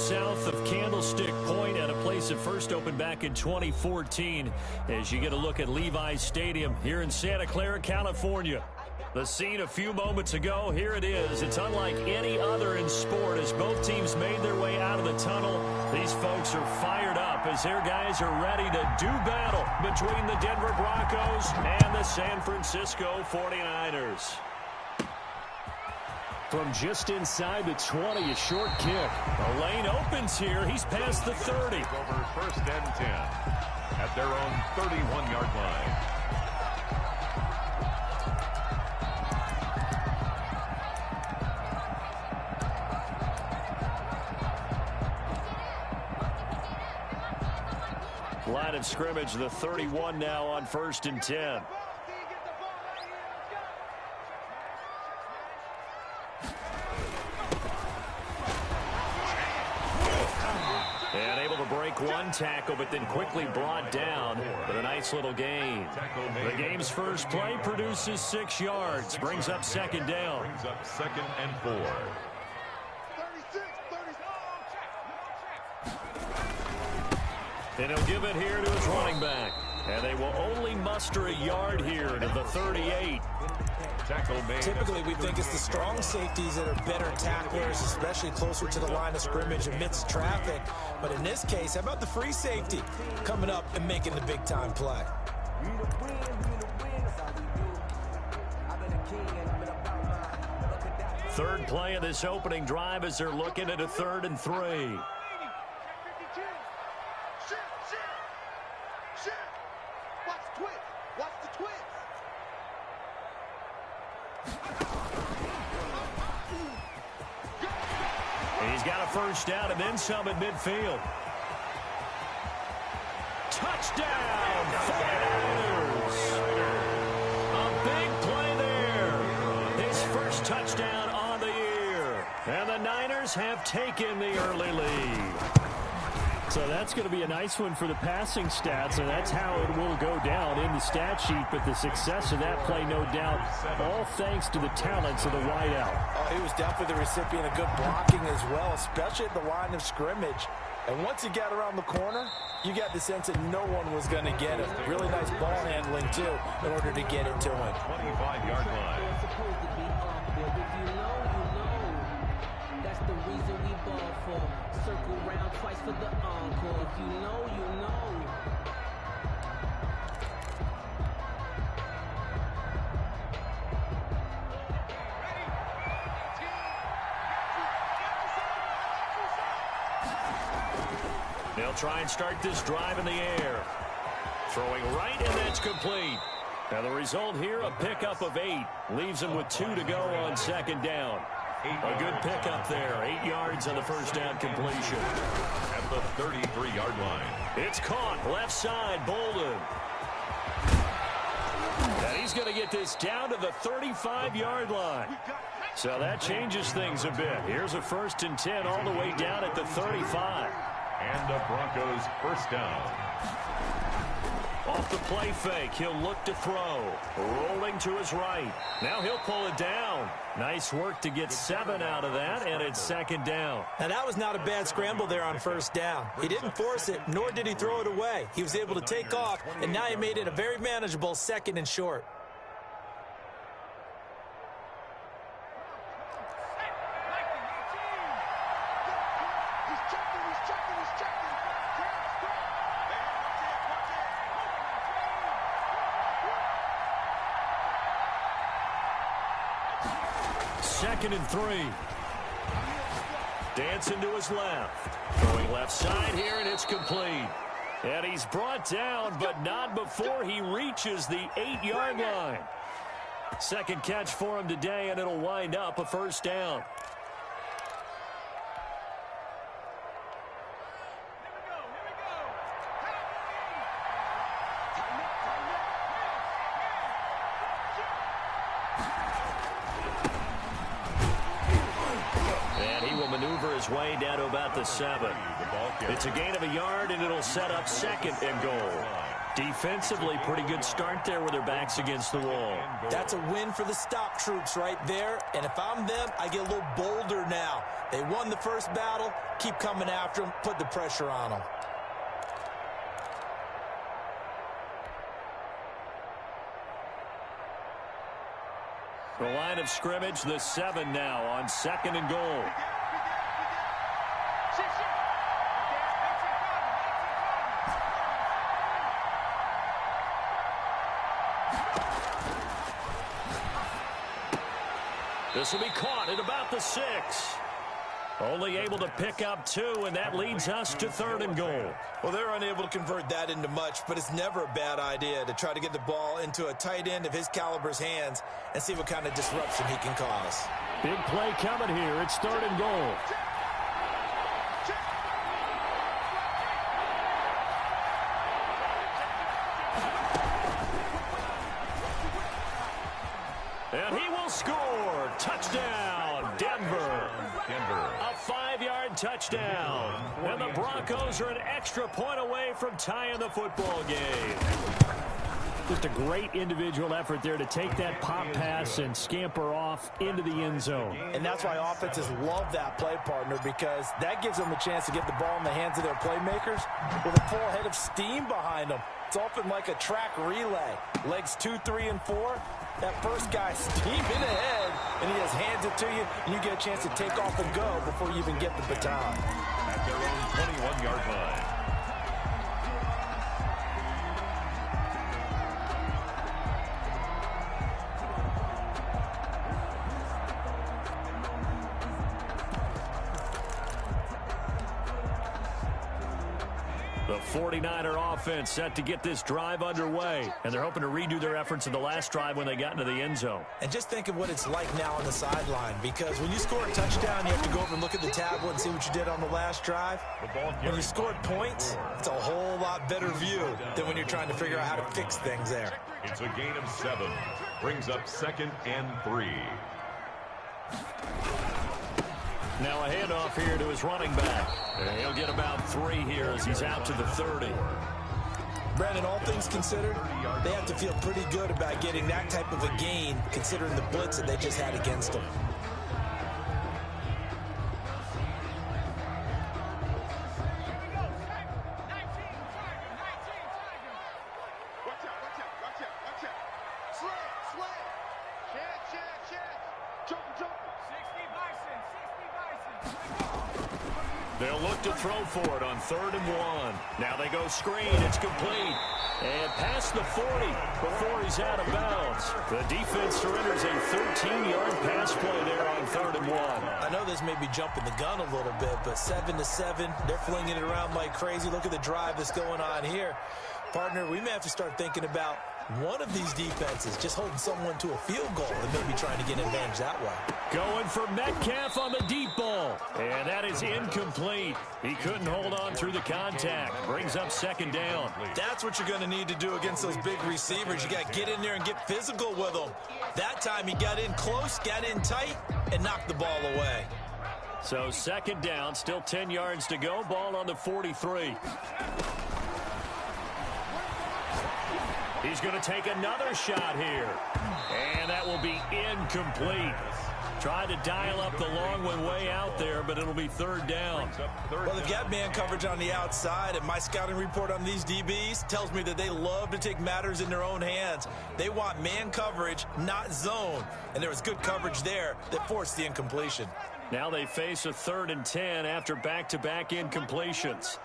south of Candlestick Point at a place that first opened back in 2014 as you get a look at Levi's Stadium here in Santa Clara, California. The scene a few moments ago, here it is. It's unlike any other in sport as both teams made their way out of the tunnel. These folks are fired up as their guys are ready to do battle between the Denver Broncos and the San Francisco 49ers. From just inside the 20, a short kick. The lane opens here. He's past the 30. Over first and 10 at their own 31-yard line. Line of scrimmage, the 31 now on first and 10. And able to break one tackle, but then quickly brought down with a nice little gain. The game's first play produces 6 yards, brings up second down. Brings up second and 4. And he'll give it here to his running back. And they will only muster a yard here to the 38. Typically, we think it's the strong safeties that are better tacklers, especially closer to the line of scrimmage amidst traffic. But in this case, how about the free safety coming up and making the big-time play? Third play of this opening drive as they're looking at a 3rd and 3. He's got a first down and then some at midfield. Touchdown, 49ers! A big play there. His first touchdown on the year. And the Niners have taken the early lead. So that's going to be a nice one for the passing stats, and that's how it will go down in the stat sheet. But the success of that play, no doubt, all thanks to the talents of the wideout. Oh, he was definitely the recipient of good blocking as well, especially at the line of scrimmage. And once he got around the corner, you got the sense that no one was going to get him. Really nice ball handling, too, in order to get it to him. 25-yard line. That's the reason we ball for. Circle round twice for the encore. If you know, you know. They'll try and start this drive in the air. Throwing right, and that's complete. Now the result here, a pickup of 8. Leaves them with 2 to go on second down. A good pickup there. 8 yards on the first down completion. At the 33-yard line. It's caught. Left side, Bolden. And he's going to get this down to the 35-yard line. So that changes things a bit. Here's a 1st and 10 all the way down at the 35. And the Broncos first down. Off the play fake, he'll look to throw. Rolling to his right. Now he'll pull it down. Nice work to get 7 out of that, and it's second down. Now, that was not a bad scramble there on first down. He didn't force it, nor did he throw it away. He was able to take off, and now he made it a very manageable 2nd and short. Second and 3. Dancing to his left. Going left side here, and it's complete. And he's brought down, but not before he reaches the 8-yard line. Second catch for him today, and it'll wind up a first down. Maneuver his way down to about the 7. It's a gain of a yard, and it'll set up 2nd and goal. Defensively, pretty good start there with their backs against the wall. That's a win for the stop troops right there. And if I'm them, I get a little bolder now. They won the first battle. Keep coming after them. Put the pressure on them. The line of scrimmage, the 7 now on 2nd and goal. This will be caught at about the 6. Only able to pick up 2, and that leads us to 3rd and goal. Well, they're unable to convert that into much, but it's never a bad idea to try to get the ball into a tight end of his caliber's hands and see what kind of disruption he can cause. Big play coming here. It's 3rd and goal. And he will score. Touchdown, Denver. A 5-yard touchdown. And the Broncos are an extra point away from tying the football game. Just a great individual effort there to take that pop pass and scamper off into the end zone. And that's why offenses love that play, partner, because that gives them a chance to get the ball in the hands of their playmakers with a full head of steam behind them. It's often like a track relay. Legs 2, 3, and 4. That first guy steaming ahead, and he just hands it to you, and you get a chance to take off and go before you even get the baton. At their own 21-yard line. The 49er offense set to get this drive underway, and they're hoping to redo their efforts in the last drive when they got into the end zone. And just think of what it's like now on the sideline, because when you score a touchdown, you have to go over and look at the tablet and see what you did on the last drive. When you scored points, it's a whole lot better view than when you're trying to figure out how to fix things there. It's a gain of 7. Brings up 2nd and 3. Now a handoff here to his running back. And he'll get about 3 here as he's out to the 30. Brandon, all things considered, they have to feel pretty good about getting that type of a gain, considering the blitz that they just had against them. They'll look to throw for it on 3rd and 1. Now they go screen. It's complete. And past the 40 before he's out of bounds. The defense surrenders a 13-yard pass play there on 3rd and 1. I know this may be jumping the gun a little bit, but 7-7, they're flinging it around like crazy. Look at the drive that's going on here. Partner, we may have to start thinking about one of these defenses just holding someone to a field goal and maybe trying to get an advantage that way. Going for Metcalf on the deep ball. And that is incomplete. He couldn't hold on through the contact. Brings up 2nd down. That's what you're going to need to do against those big receivers. You got to get in there and get physical with them. That time he got in close, got in tight, and knocked the ball away. So 2nd down, still 10 yards to go. Ball on the 43. He's going to take another shot here. And that will be incomplete. Tried to dial up the long one way out there, but it'll be 3rd down. Well, they've got man coverage on the outside, and my scouting report on these DBs tells me that they love to take matters in their own hands. They want man coverage, not zone. And there was good coverage there that forced the incompletion. Now they face a 3rd and 10 after back-to-back incompletions.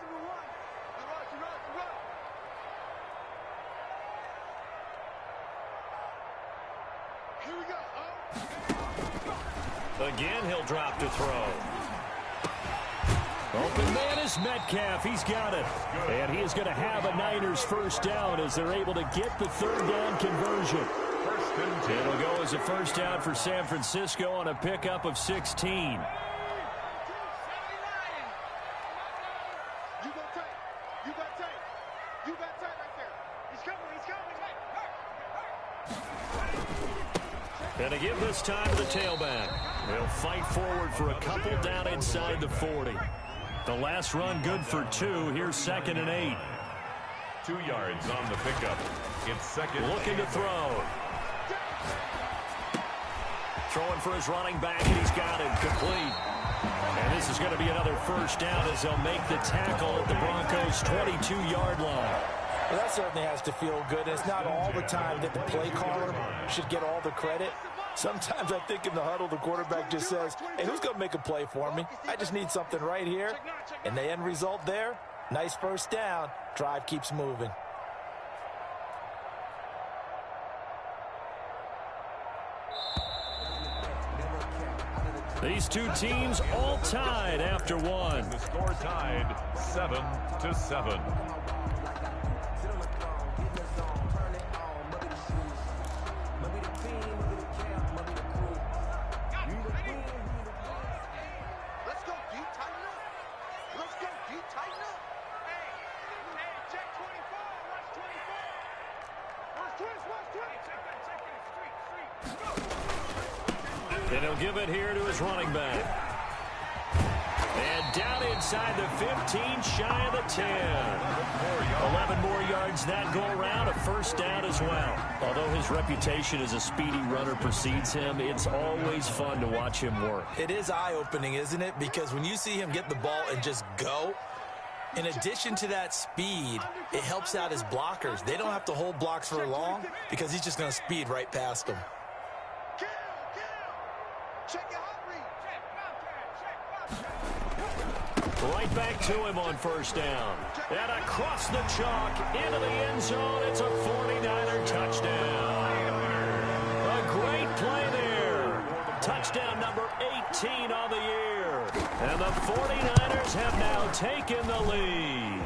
Again, he'll drop to throw. Open man is Metcalf. He's got it. And he is going to have a Niners 1st down as they're able to get the 3rd down conversion. It'll go as a 1st down for San Francisco on a pickup of 16. And to give this time to the tailback. They'll fight forward for a couple down inside the 40. The last run good for 2. Here's 2nd and 8. 2 yards on the pickup. It's 2nd. Looking to throw. Throwing for his running back, and he's got it complete. And this is going to be another first down as they'll make the tackle at the Broncos' 22-yard line. Well, that certainly has to feel good. It's not all the time that the play caller should get all the credit. Sometimes I think in the huddle, the quarterback just says, hey, who's going to make a play for me? I just need something right here. And the end result there, nice first down. Drive keeps moving. These two teams all tied after one. The score tied 7-7. And he'll give it here to his running back. And down inside the 15, shy of the 10. 11 more yards that go around, a first down as well. Although his reputation as a speedy runner precedes him, it's always fun to watch him work. It is eye-opening, isn't it? Because when you see him get the ball and just go, in addition to that speed, it helps out his blockers. They don't have to hold blocks for long because he's just going to speed right past them. Right back to him on first down. And across the chalk into the end zone. It's a 49er touchdown. A great play there. Touchdown number 18 on the year. And the 49ers have now taken the lead.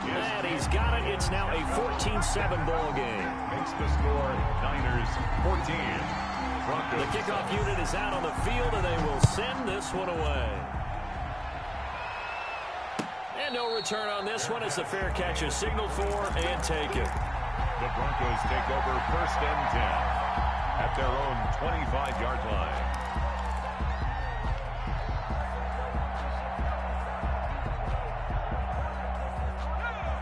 And he's got it. It's now a 14-7 ball game. Makes the score Niners 14. Broncos. The kickoff unit is out on the field, and they will send this one away. And no return on this one as the fair catch is signaled for and taken. The Broncos take over 1st and 10 at their own 25-yard line.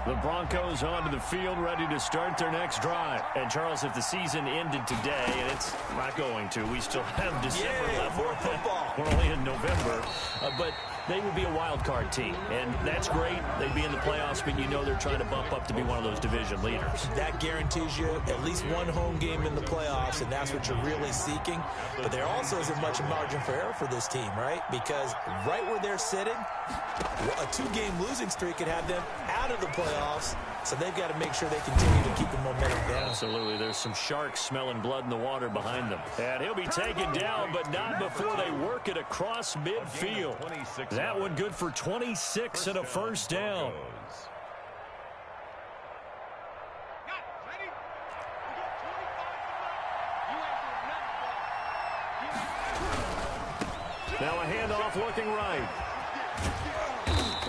The Broncos onto the field, ready to start their next drive. And, Charles, if the season ended today, and it's not going to, we still have December left. More football. We're only in November. But they would be a wild card team, and that's great. They'd be in the playoffs, but you know they're trying to bump up to be one of those division leaders. That guarantees you at least one home game in the playoffs, and that's what you're really seeking. But there also isn't much margin for error for this team, right? Because right where they're sitting, a 2-game losing streak could have them out of the playoffs, so they've got to make sure they continue to keep the momentum down. Absolutely. There's some sharks smelling blood in the water behind them. And he'll be taken down, but not before they work it across midfield. That one good for 26 and a first down. Now a handoff looking right.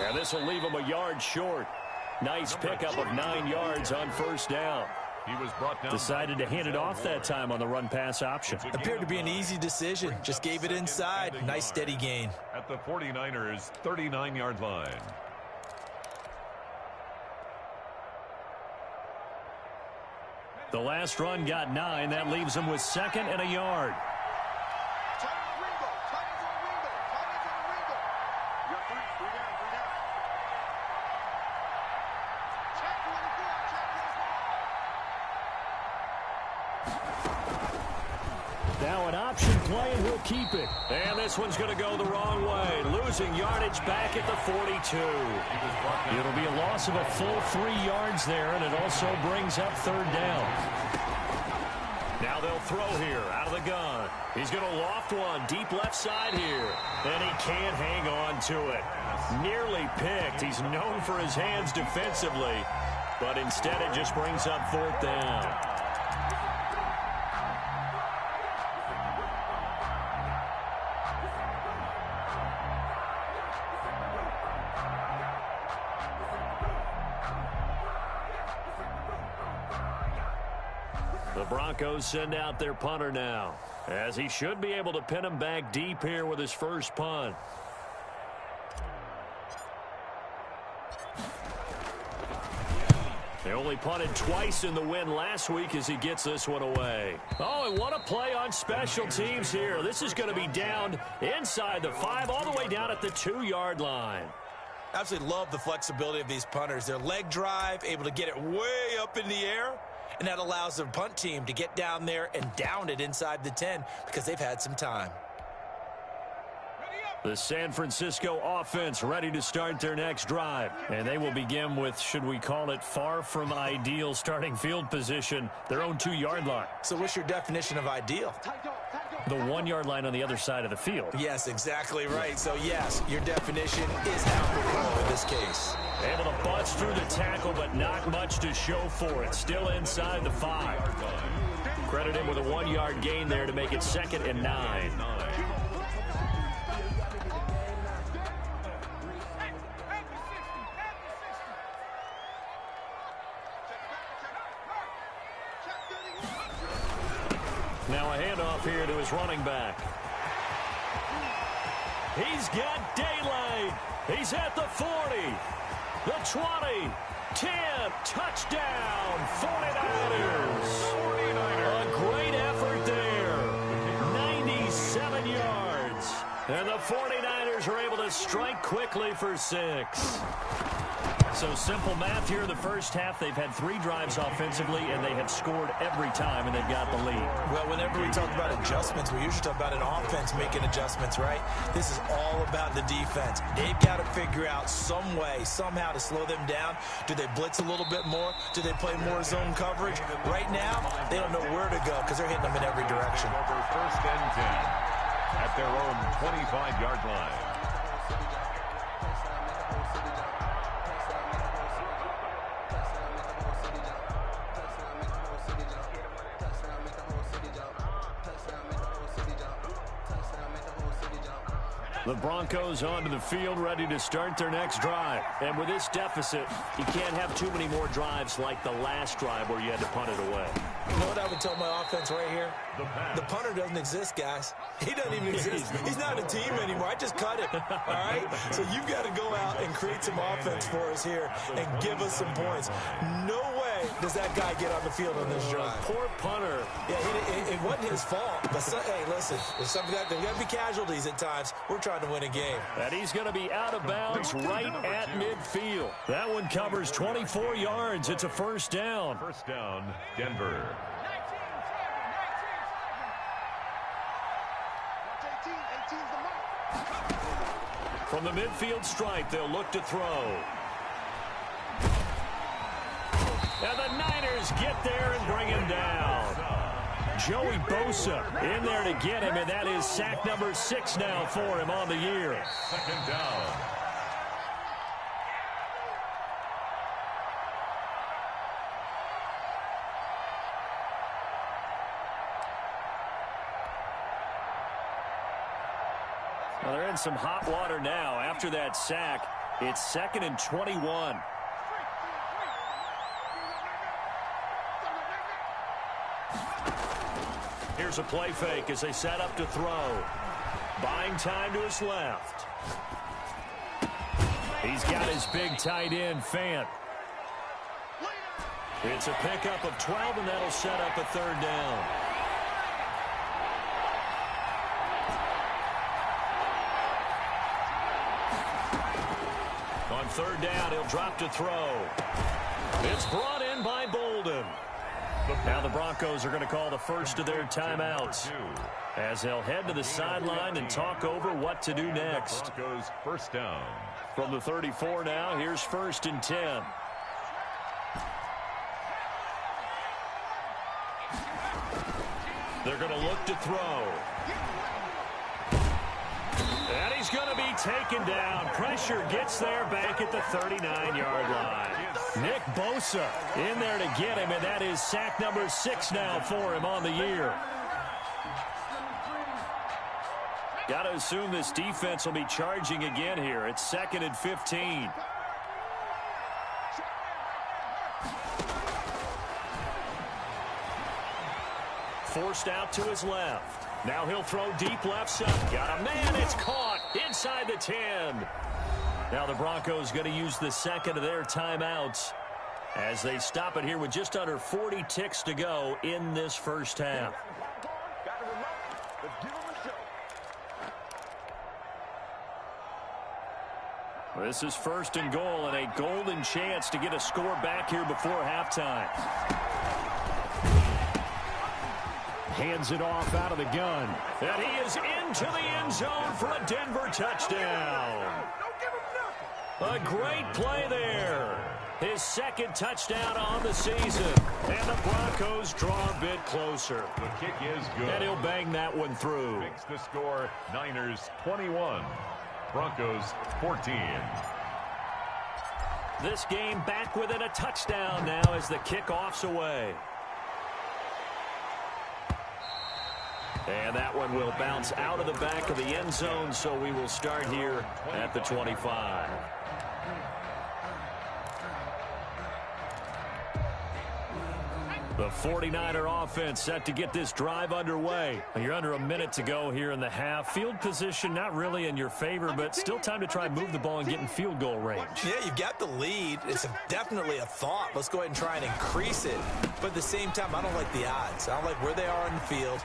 And this will leave him a yard short. Nice pickup of 9 yards on first down. He was brought down. Decided to hand it off that time on the run-pass option. Appeared to be an easy decision. Just gave it inside. Nice steady gain. At the 49ers' 39-yard line. The last run got 9. That leaves him with 2nd and a yard. Now an option play, and he'll keep it. And this one's going to go the wrong way. Losing yardage back at the 42. It'll be a loss of a full 3 yards there, and it also brings up 3rd down. Now they'll throw here out of the gun. He's going to loft one deep left side here. And he can't hang on to it. Nearly picked. He's known for his hands defensively. But instead it just brings up 4th down. The Broncos send out their punter now, as he should be able to pin him back deep here with his first punt. only punted twice in the win last week as he gets this one away. Oh, and what a play on special teams here. This is going to be down inside the 5, all the way down at the 2-yard line. Absolutely love the flexibility of these punters. Their leg drive, able to get it way up in the air, and that allows the punt team to get down there and down it inside the 10 because they've had some time. The San Francisco offense ready to start their next drive. And they will begin with, should we call it, far from ideal starting field position, their own 2-yard line. So what's your definition of ideal? The 1-yard line on the other side of the field. Yes, exactly right. So, yes, your definition is apropos in this case. Able to bust through the tackle, but not much to show for it. Still inside the 5. Credit him with a 1-yard gain there to make it 2nd and 9. Now a handoff here to his running back. He's got daylight. He's at the 40, the 20, 10, touchdown, 49ers. A great effort there, 97 yards. And the 49ers are able to strike quickly for 6. So simple math here in the first half. They've had 3 drives offensively, and they have scored every time, and they've got the lead. Well, whenever we talk about adjustments, we usually talk about an offense making adjustments, right? This is all about the defense. They've got to figure out some way, somehow to slow them down. Do they blitz a little bit more? Do they play more zone coverage? Right now, they don't know where to go because they're hitting them in every direction. Over 1st and 10 at their own 25-yard line. The Broncos onto the field, ready to start their next drive. And with this deficit, you can't have too many more drives like the last drive where you had to punt it away. You know what I would tell my offense right here? The punter doesn't exist, guys. He doesn't even exist. He's not a team anymore. I just cut him, all right? So you've got to go out and create some offense for us here and give us some points. No way does that guy get on the field on this drive. Poor punter. Yeah, it wasn't his fault. But, hey, listen, there's got to be casualties at times. We're trying to win a game. And he's going to be out of bounds right at midfield. That one covers 24 yards. It's a 1st down. 1st down, Denver. From the midfield stripe, they'll look to throw. And the Niners get there and bring him down. Joey Bosa in there to get him, and that is sack number 6 now for him on the year. 2nd down. Well, they're in some hot water now. After that sack, it's 2nd and 21. Here's a play fake as they set up to throw. Buying time to his left. He's got his big tight end, Fant. It's a pickup of 12, and that'll set up a 3rd down. On 3rd down, he'll drop to throw. It's brought in by Bolden. Now the Broncos are going to call the first of their timeouts as they'll head to the sideline and talk over what to do next. Broncos 1st down. From the 34 now, here's 1st and 10. They're going to look to throw. And he's going to be taken down. Pressure gets there back at the 39-yard line. Nick Bosa in there to get him, and that is sack number 6 now for him on the year. Got to assume this defense will be charging again here. It's 2nd and 15. Forced out to his left. Now he'll throw deep left side. Got a man. It's caught inside the 10. Now the Broncos going to use the 2nd of their timeouts as they stop it here with just under 40 ticks to go in this first half. This is first and goal, and a golden chance to get a score back here before halftime. Hands it off out of the gun. And he is into the end zone for a Denver touchdown. A great play there. His second touchdown on the season. And the Broncos draw a bit closer. The kick is good. And he'll bang that one through. Makes the score Niners 21. Broncos 14. This game back within a touchdown now as the kickoff's away. And that one will bounce out of the back of the end zone, so we will start here at the 25. The 49er offense set to get this drive underway. You're under a minute to go here in the half. Field position not really in your favor, but still time to try and move the ball and get in field goal range. Yeah, you've got the lead. It's definitely a thought. Let's go ahead and try and increase it. But at the same time, I don't like the odds. I don't like where they are in the field.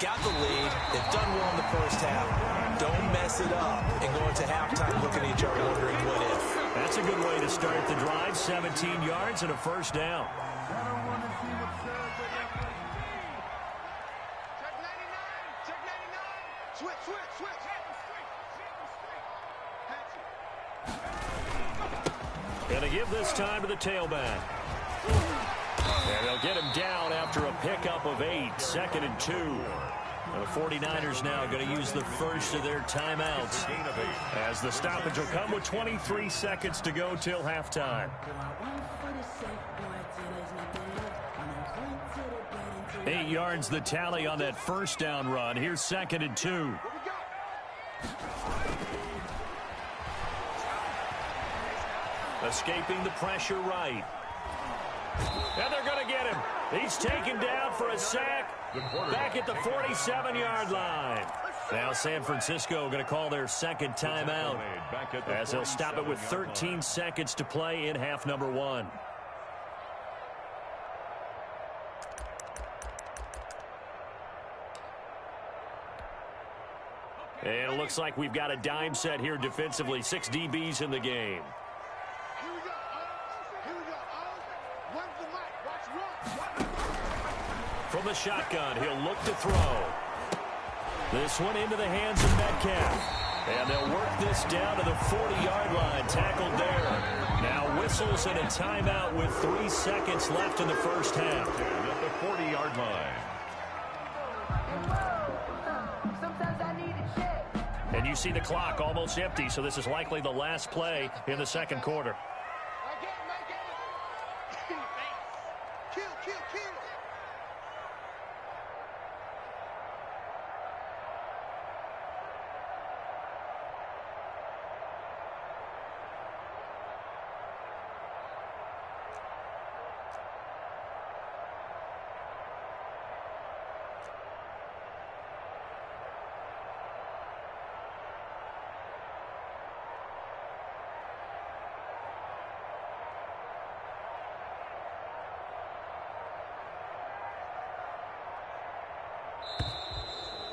Got the lead. They've done well in the first half. Don't mess it up and go into halftime looking at each other wondering what if. That's a good way to start the drive. 17 yards and a first down. And they give this time to the tailback. And they'll get him down after a pickup of 8. 2nd and 2. The 49ers now going to use the first of their timeouts as the stoppage will come with 23 seconds to go till halftime. 8 yards the tally on that first down run. Here's 2nd and 2. Escaping the pressure right. And they're going to get him. He's taken down for a sack back at the 47-yard line. Now San Francisco going to call their second timeout as they'll stop it with 13 seconds to play in half number 1. And it looks like we've got a dime set here defensively. 6 DBs in the game. From the shotgun, he'll look to throw. This one into the hands of Metcalf. And they'll work this down to the 40-yard line. Tackled there. Now whistles and a timeout with 3 seconds left in the first half. At the 40-yard line. And you see the clock almost empty, so this is likely the last play in the second quarter.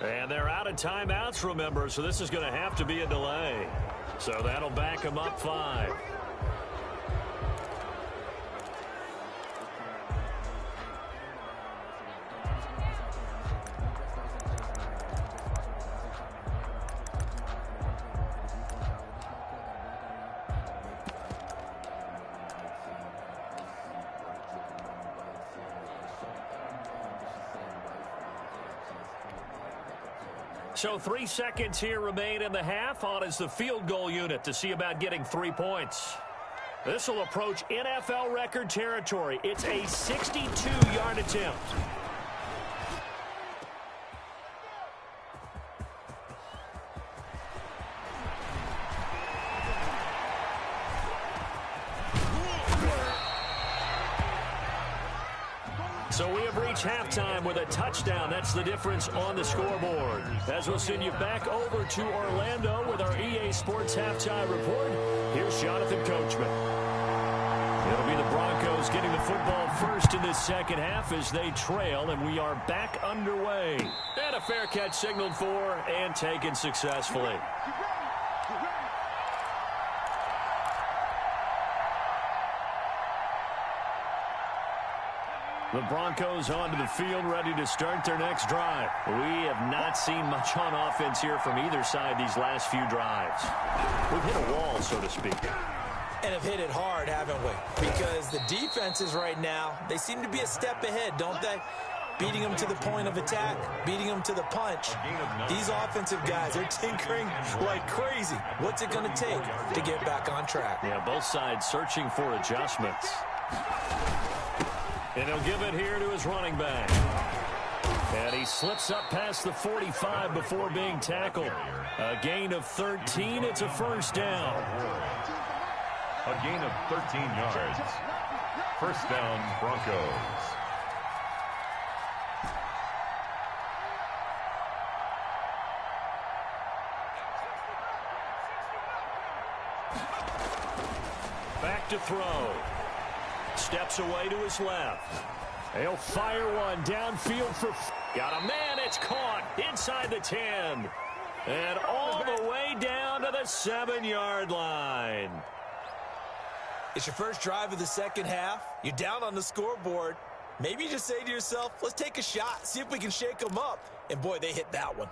And they're out of timeouts, remember, so this is going to have to be a delay. So that'll back them up 5. So 3 seconds here remain in the half. On is the field goal unit to see about getting 3 points. This will approach NFL record territory. It's a 62-yard attempt. So we have reached halftime with a touchdown. That's the difference on the scoreboard. As we'll send you back over to Orlando with our EA Sports Halftime Report, here's Jonathan Coachman. It'll be the Broncos Broncos getting the football first in this second half as they trail, and we are back underway. And a fair catch signaled for and taken successfully. The Broncos onto the field, ready to start their next drive. We have not seen much on offense here from either side these last few drives. We've hit a wall, so to speak. And have hit it hard, haven't we? Because the defenses right now, they seem to be a step ahead, don't they? Beating them to the point of attack, beating them to the punch. These offensive guys are tinkering like crazy. What's it going to take to get back on track? Yeah, both sides searching for adjustments. And he'll give it here to his running back. And he slips up past the 45 before being tackled. A gain of 13. It's a first down. A gain of 13 yards. First down, Broncos. Back to throw. Steps away to his left. He'll fire one downfield for... Got a man. It's caught inside the 10. And all the way down to the 7-yard line. It's your first drive of the second half. You're down on the scoreboard. Maybe you just say to yourself, let's take a shot, see if we can shake them up. And boy, they hit that one.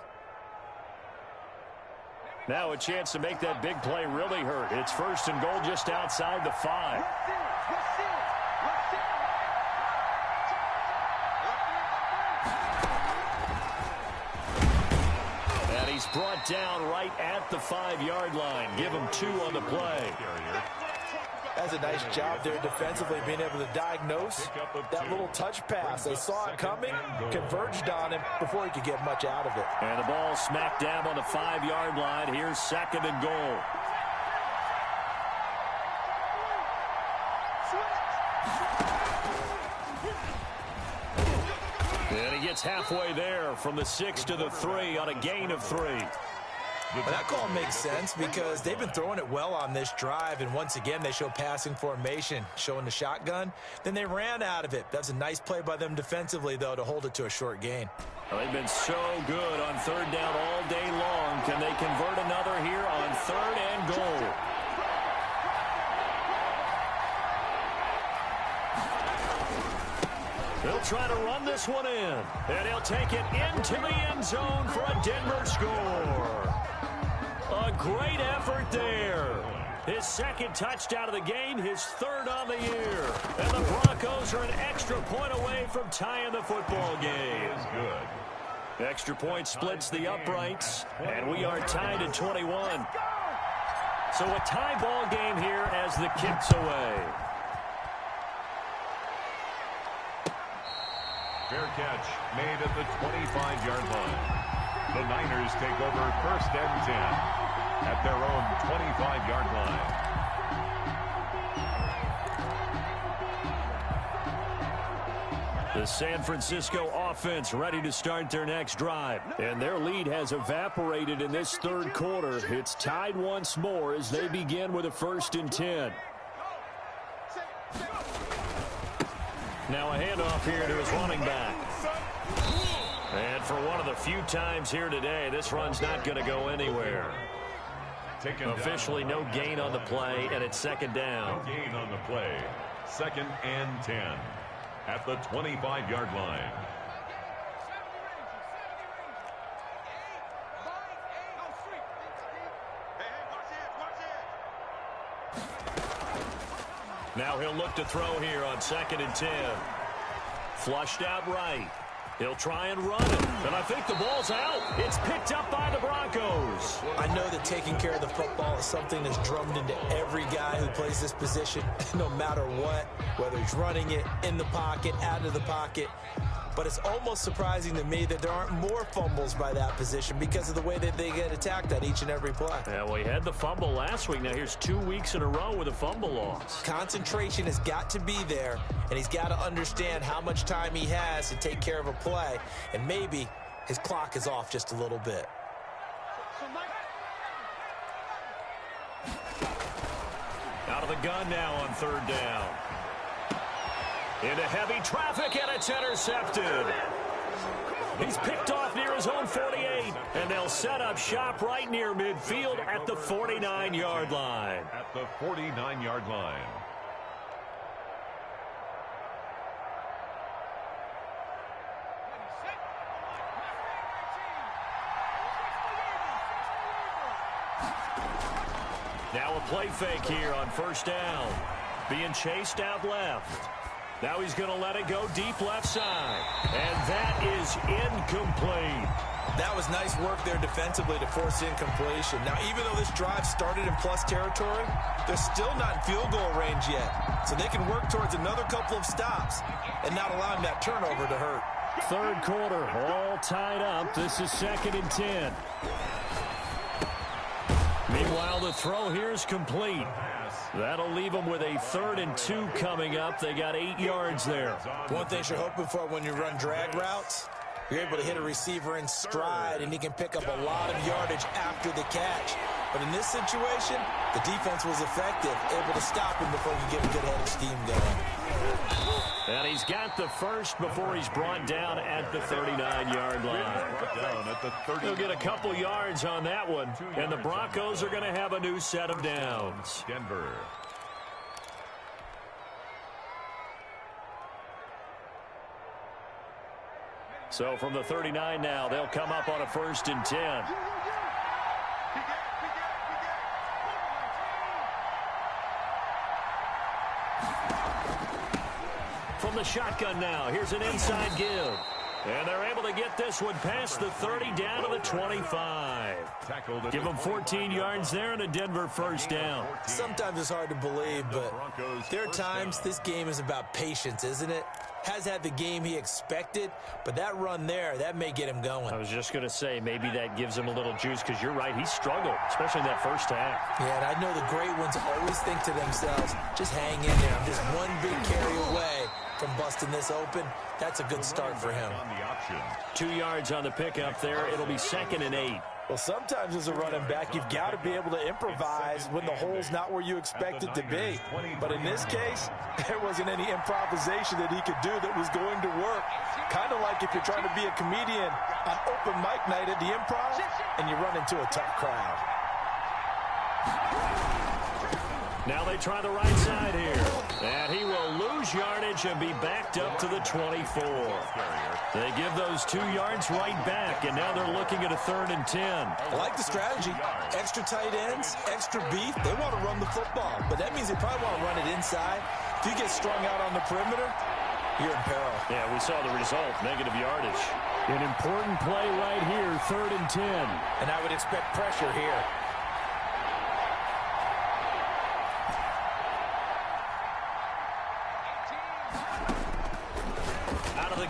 Now a chance to make that big play really hurt. It's first and goal just outside the 5. And he's brought down right at the 5-yard line. Give him 2 on the play. That's a nice job there defensively, being able to diagnose that little touch pass. They saw it coming, converged on him before he could get much out of it. And the ball smack dab on the 5-yard line. Here's second and goal. And he gets halfway there from the 6 to the 3 on a gain of 3. Well, that call makes sense because they've been throwing it well on this drive, and once again they show passing formation, showing the shotgun. Then they ran out of it. That's a nice play by them defensively, though, to hold it to a short gain. Well, they've been so good on third down all day long. Can they convert another here on third and goal? They'll try to run this one in, and he'll take it into the end zone for a Denver score. A great effort there. His second touchdown of the game, his third on the year. And the Broncos are an extra point away from tying the football game. Good. Extra point splits the uprights, and we are tied at 21. So a tie ball game here as the kick's away. Fair catch made at the 25-yard line. The Niners take over first and 10 at their own 25-yard line. The San Francisco offense ready to start their next drive. And their lead has evaporated in this third quarter. It's tied once more as they begin with a first and 10. Now a handoff here to his running back. And for one of the few times here today, this run's not going to go anywhere. Officially no gain on the play, and it's second down. No gain on the play. Second and 10 at the 25-yard line. Now he'll look to throw here on second and 10. Flushed out right. He'll try and run it, and I think the ball's out. It's picked up by the Broncos. I know that taking care of the football is something that's drummed into every guy who plays this position, no matter what, whether he's running it, in the pocket, out of the pocket. But it's almost surprising to me that there aren't more fumbles by that position because of the way that they get attacked at each and every play. Yeah, well, he had the fumble last week. Now here's 2 weeks in a row with a fumble loss. Concentration has got to be there, and he's got to understand how much time he has to take care of a play, and maybe his clock is off just a little bit. Out of the gun now on third down. Into heavy traffic, and it's intercepted. He's picked off near his own 48, and they'll set up shop right near midfield at the 49-yard line. At the 49-yard line. Now a play fake here on first down. Being chased out left. Now he's going to let it go deep left side. And that is incomplete. That was nice work there defensively to force incompletion. Now, even though this drive started in plus territory, they're still not in field goal range yet. So they can work towards another couple of stops and not allowing that turnover to hurt. Third quarter, all tied up. This is 2nd and 10. Meanwhile, the throw here is complete. That'll leave them with a 3rd and 2 coming up. They got 8 yards there. One thing you're hoping for when you run drag routes, you're able to hit a receiver in stride, and he can pick up a lot of yardage after the catch. But in this situation, the defense was effective, able to stop him before he could get a good head of steam going. And he's got the first before he's brought down at the 39-yard line. He'll get a couple yards on that one, and the Broncos are going to have a new set of downs. Denver. So from the 39 now, they'll come up on a 1st and 10. From the shotgun now, here's an inside give. And they're able to get this one past the 30 down to the 25. Give them 14 yards there and a Denver first down. Sometimes it's hard to believe, but there are times this game is about patience, isn't it? Has had the game he expected, but that run there, that may get him going. I was just going to say, maybe that gives him a little juice, because you're right, he struggled, especially in that first half. Yeah, and I know the great ones always think to themselves, just hang in there. I'm just one big carry away from busting this open. That's a good start for him. 2 yards on the pickup there. It'll be 2nd and 8. Well, sometimes as a running back, you've got to be able to improvise when the hole's not where you expect it to be. But in this case, there wasn't any improvisation that he could do that was going to work. Kind of like if you're trying to be a comedian on open mic night at the Improv and you run into a tough crowd. Now they try the right side here. And he will lose yardage and be backed up to the 24. They give those 2 yards right back, and now they're looking at a 3rd and 10. I like the strategy. Extra tight ends, extra beef. They want to run the football, but that means they probably want to run it inside. If you get strung out on the perimeter, you're in peril. Yeah, we saw the result, negative yardage. An important play right here, 3rd and 10. And I would expect pressure here.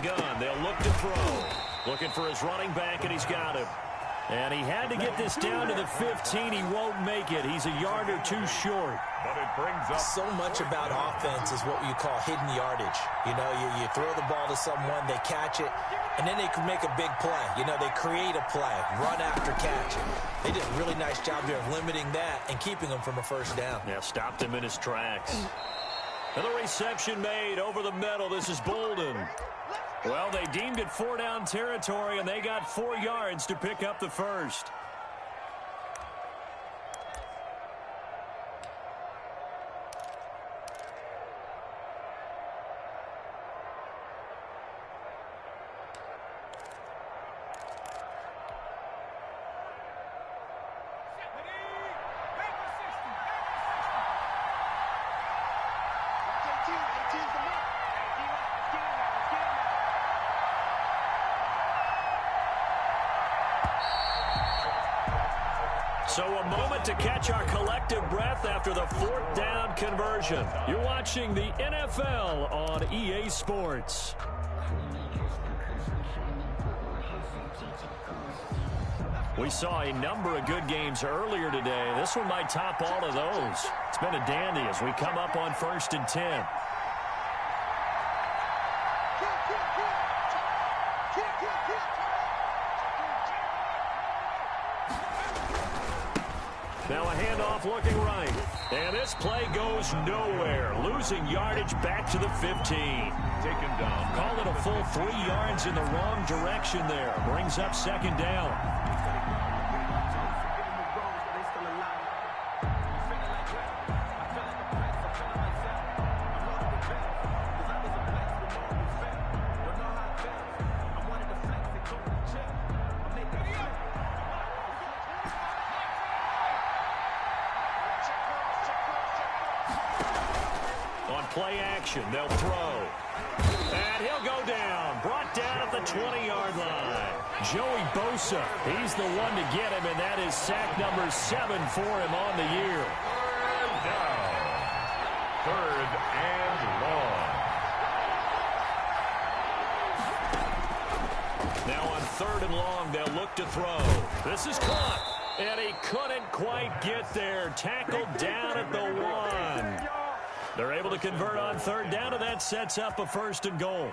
Gun. They'll look to throw. Looking for his running back, and he's got him. And he had to get this down to the 15. He won't make it. He's a yard or 2 short. But it brings up so much about offense is what you call hidden yardage. You know, you throw the ball to someone, they catch it, and then they can make a big play. You know, they create a play, run after catch. They did a really nice job there of limiting that and keeping him from a first down. Yeah, stopped him in his tracks. And the reception made over the middle. This is Bolden. Well, they deemed it 4-down territory, and they got 4 yards to pick up the first. So a moment to catch our collective breath after the 4th down conversion. You're watching the NFL on EA Sports. We saw a number of good games earlier today. This one might top all of those. It's been a dandy as we come up on 1st and 10. Now a handoff handoff looking right. And this play goes nowhere. Losing yardage back to the 15. Taken down. Call it a full 3 yards in the wrong direction there. Brings up second down. Play action, they'll throw. And he'll go down. Brought down at the 20-yard line. Joey Bosa, he's the one to get him, and that is sack number 7 for him on the year. Third down. Third and long. Now on 3rd and long, they'll look to throw. This is caught. And he couldn't quite get there. Tackled down at the 1. They're able to convert on 3rd down, and that sets up a 1st and goal.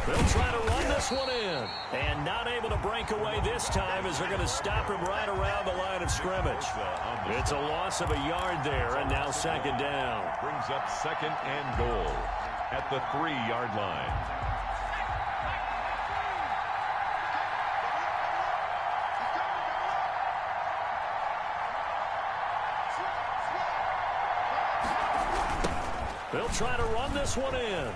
They'll try to run this one in. And not able to break away this time as they're going to stop him right around the line of scrimmage. It's a loss of a yard there, and now 2nd down. Brings up 2nd and goal at the 3-yard line. They'll try to run this one in.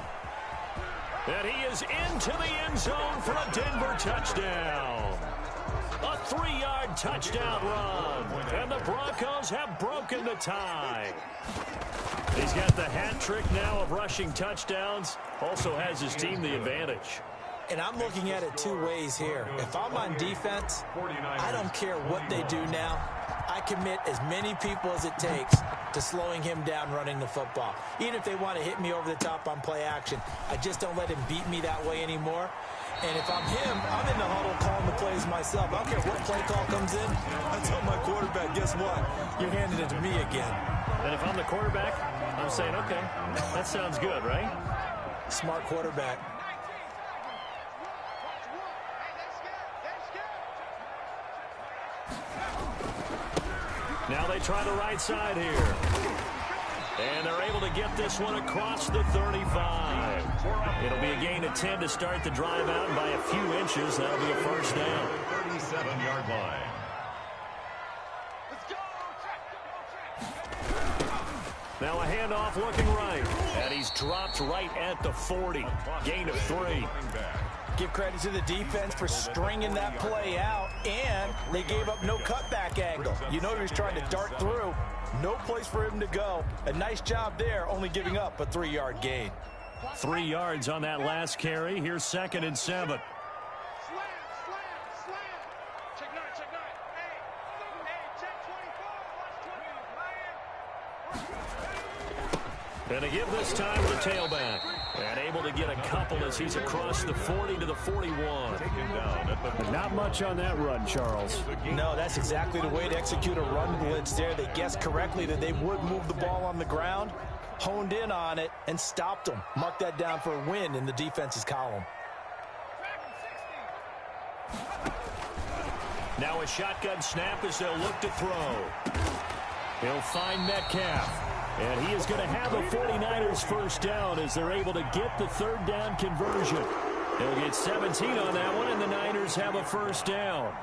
And he is into the end zone for a Denver touchdown. A 3-yard touchdown run. And the Broncos have broken the tie. He's got the hat trick now of rushing touchdowns. Also has his team the advantage. And I'm looking at it 2 ways here. If I'm on defense, I don't care what they do now. I commit as many people as it takes to slowing him down running the football. Even if they want to hit me over the top on play action, I just don't let him beat me that way anymore. And if I'm him, I'm in the huddle calling the plays myself. I don't care what play call comes in. I tell my quarterback, guess what? You're handing it to me again. And if I'm the quarterback, I'm saying, okay, that sounds good, right? Smart quarterback. Now they try the right side here. And they're able to get this one across the 35. It'll be a gain of 10 to start the drive out, and by a few inches, that'll be a 1st down. 37-yard line. Now a handoff looking right. And he's dropped right at the 40. Gain of 3. Give credit to the defense for stringing that play out, and they gave up no cutback angle. You know he was trying to dart through. No place for him to go. A nice job there, only giving up a 3-yard gain. 3 yards on that last carry. Here's 2nd and 7. And a give this time to the tailback. And able to get a couple as he's across the 40 to the 41. Not much on that run, Charles. No, that's exactly the way to execute a run blitz there. They guessed correctly that they would move the ball on the ground, honed in on it, and stopped them. Mark that down for a win in the defense's column. Now a shotgun snap as they'll look to throw. He'll find Metcalf. And he is going to have a 49ers 1st down as they're able to get the 3rd down conversion. They'll get 17 on that one, and the Niners have a 1st down.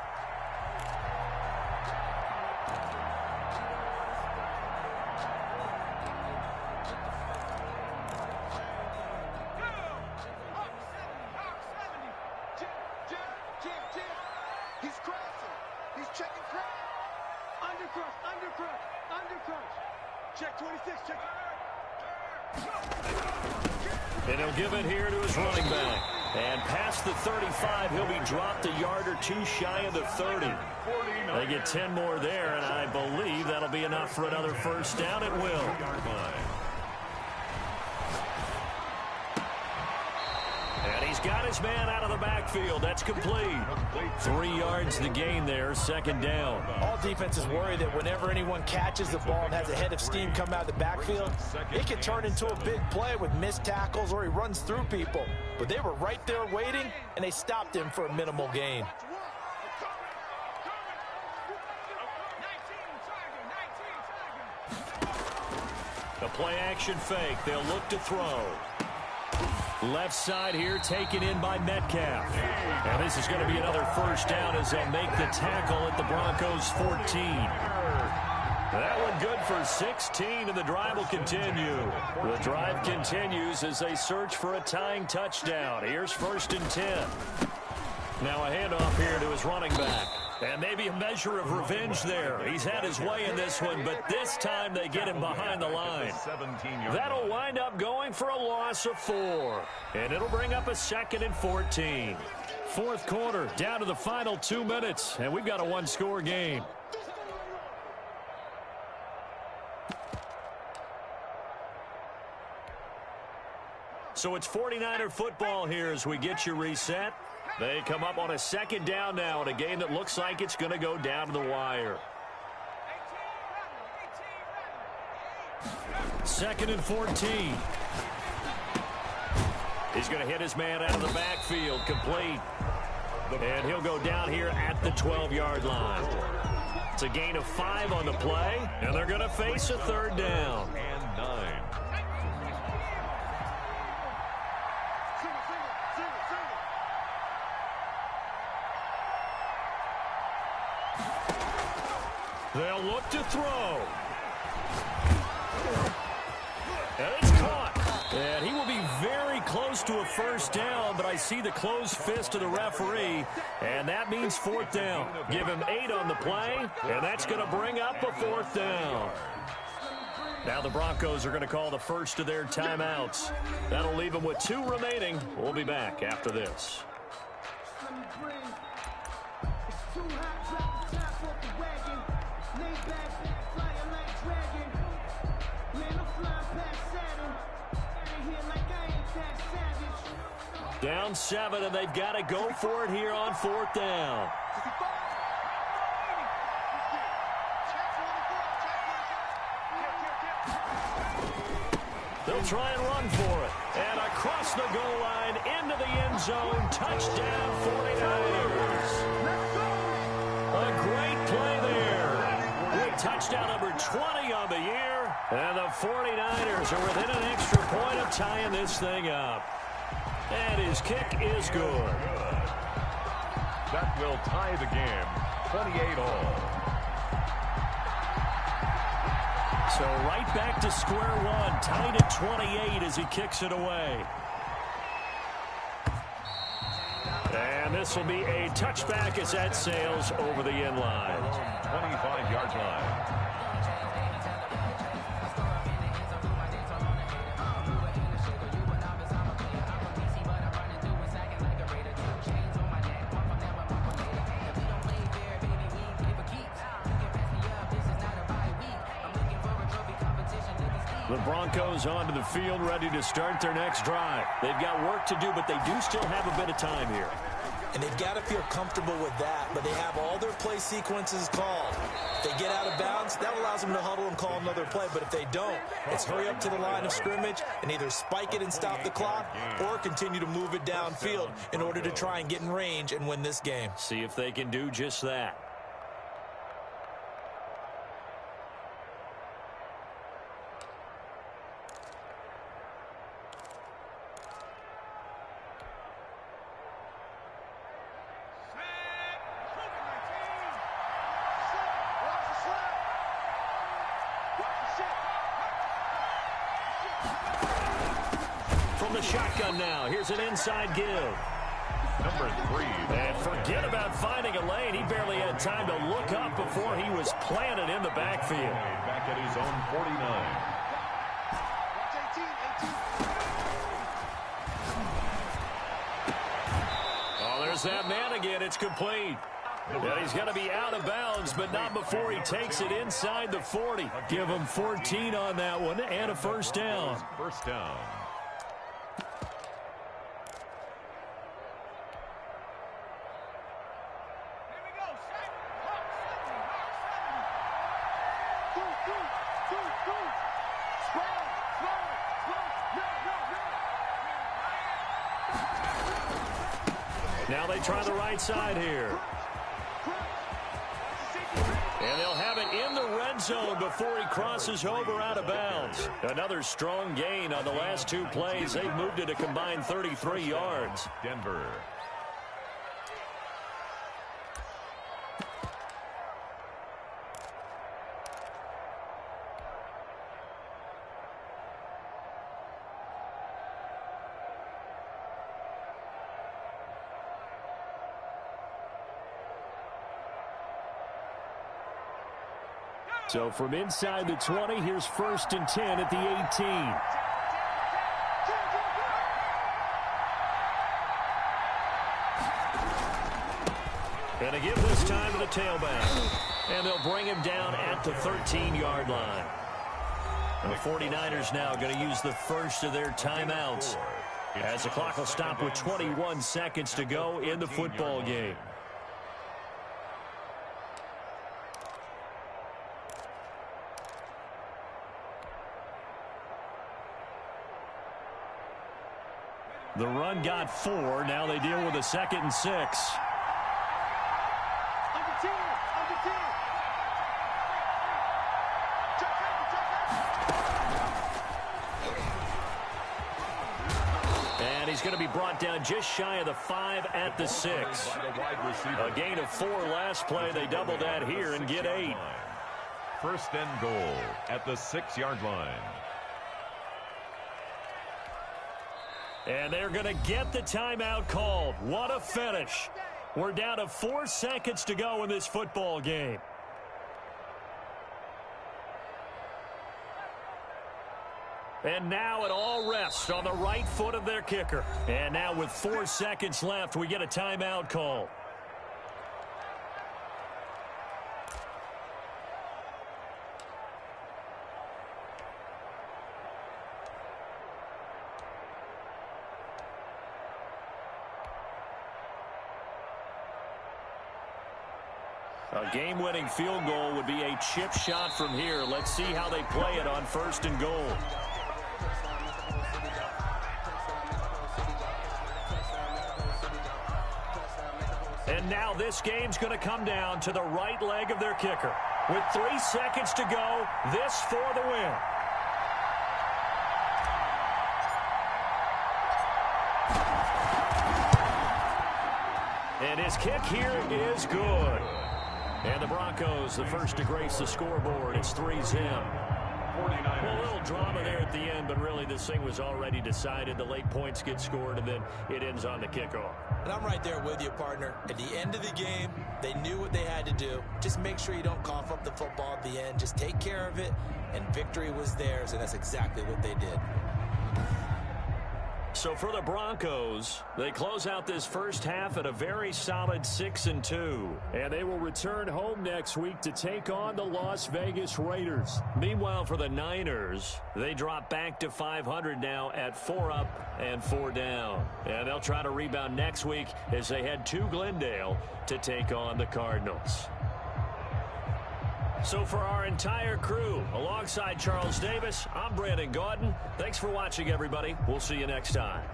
He's crossing. He's checking crowd. Undercrush. Check 26, check. And he'll give it here to his running back. And past the 35, he'll be dropped a yard or 2 shy of the 30. They get 10 more there, and I believe that'll be enough for another 1st down. It will. And he's He's got his man out of the backfield. That's complete. 3 yards the gain there, second down. All defenses worry that whenever anyone catches the ball and has a head of steam come out of the backfield, it can turn into a big play with missed tackles or he runs through people. But they were right there waiting, and they stopped him for a minimal gain. The play-action fake. They'll look to throw. Left side here taken in by Metcalf. And this is going to be another first down as they'll make the tackle at the Broncos 14. That one good for 16, and the drive will continue. The drive continues as they search for a tying touchdown. Here's 1st and 10. Now a handoff here to his running back. And maybe a measure of revenge there. He's had his way in this one, but this time they get him behind the line. That'll wind up going for a loss of 4. And it'll bring up a 2nd and 14. Fourth quarter, down to the final 2 minutes, and we've got a one-score game. So it's 49er football here as we get you reset. They come up on a 2nd down now in a game that looks like it's going to go down to the wire. 2nd and 14. He's going to hit his man out of the backfield, complete. And he'll go down here at the 12-yard line. It's a gain of 5 on the play, and they're going to face a 3rd down. And 9. They'll look to throw. And it's caught. And he will be very close to a first down, but I see the closed fist of the referee, and that means 4th down. Give him 8 on the play, and that's going to bring up a 4th down. Now the Broncos are going to call the first of their timeouts. That'll leave them with 2 remaining. We'll be back after this. Down 7, and they've got to go for it here on 4th down. They'll try and run for it. And across the goal line, into the end zone, touchdown 49ers. A great play there. With touchdown number 20 on the year. And the 49ers are within an extra point of tying this thing up. And his kick is good. That will tie the game, 28 all. So right back to square one, tied at 28 as he kicks it away. And this will be a touchback as that sails over the end line. 25-yard line. The Broncos onto the field, ready to start their next drive. They've got work to do, but they do still have a bit of time here. And they've got to feel comfortable with that, but they have all their play sequences called. If they get out of bounds, that allows them to huddle and call another play. But if they don't, it's hurry up to the line of scrimmage and either spike it and stop the clock or continue to move it downfield in order to try and get in range and win this game. See if they can do just that. From the shotgun now, here's an inside give. Number 3. And forget about finding a lane. He barely had time to look up before he was planted in the backfield. Back at his own 49. Oh, there's that man again. It's complete. And he's going to be out of bounds, but not before he takes it inside the 40. Give him 14 on that one and a first down. First down. Now they try the right side here. And they'll have it in the red zone before he crosses over out of bounds. Another strong gain on the last two plays. They've moved it a combined 33 yards. Denver. So from inside the 20, here's 1st and 10 at the 18. And to give this time to the tailback. And they'll bring him down at the 13-yard line. And the 49ers now going to use the first of their timeouts, as the clock will stop with 21 seconds to go in the football game. The run got 4. Now they deal with a 2nd and 6. And he's going to be brought down just shy of the 5 at the 6. A gain of 4 last play. They double that here and get 8. 1st and goal at the 6-yard line. And they're going to get the timeout called. What a finish. We're down to 4 seconds to go in this football game. And now it all rests on the right foot of their kicker. And now with 4 seconds left, we get a timeout call. A game-winning field goal would be a chip shot from here. Let's see how they play it on 1st and goal. And now this game's going to come down to the right leg of their kicker. With 3 seconds to go, this for the win. And his kick here is good. And the Broncos, the first to grace the scoreboard. It's 3-zip. Well, a little drama there at the end, but really this thing was already decided. The late points get scored, and then it ends on the kickoff. And I'm right there with you, partner. At the end of the game, they knew what they had to do. Just make sure you don't cough up the football at the end. Just take care of it, and victory was theirs, and that's exactly what they did. So for the Broncos, they close out this first half at a very solid 6-2. And they will return home next week to take on the Las Vegas Raiders. Meanwhile, for the Niners, they drop back to 500 now at 4 up and 4 down. And they'll try to rebound next week as they head to Glendale to take on the Cardinals. So for our entire crew, alongside Charles Davis, I'm Brandon Gaudin. Thanks for watching, everybody. We'll see you next time.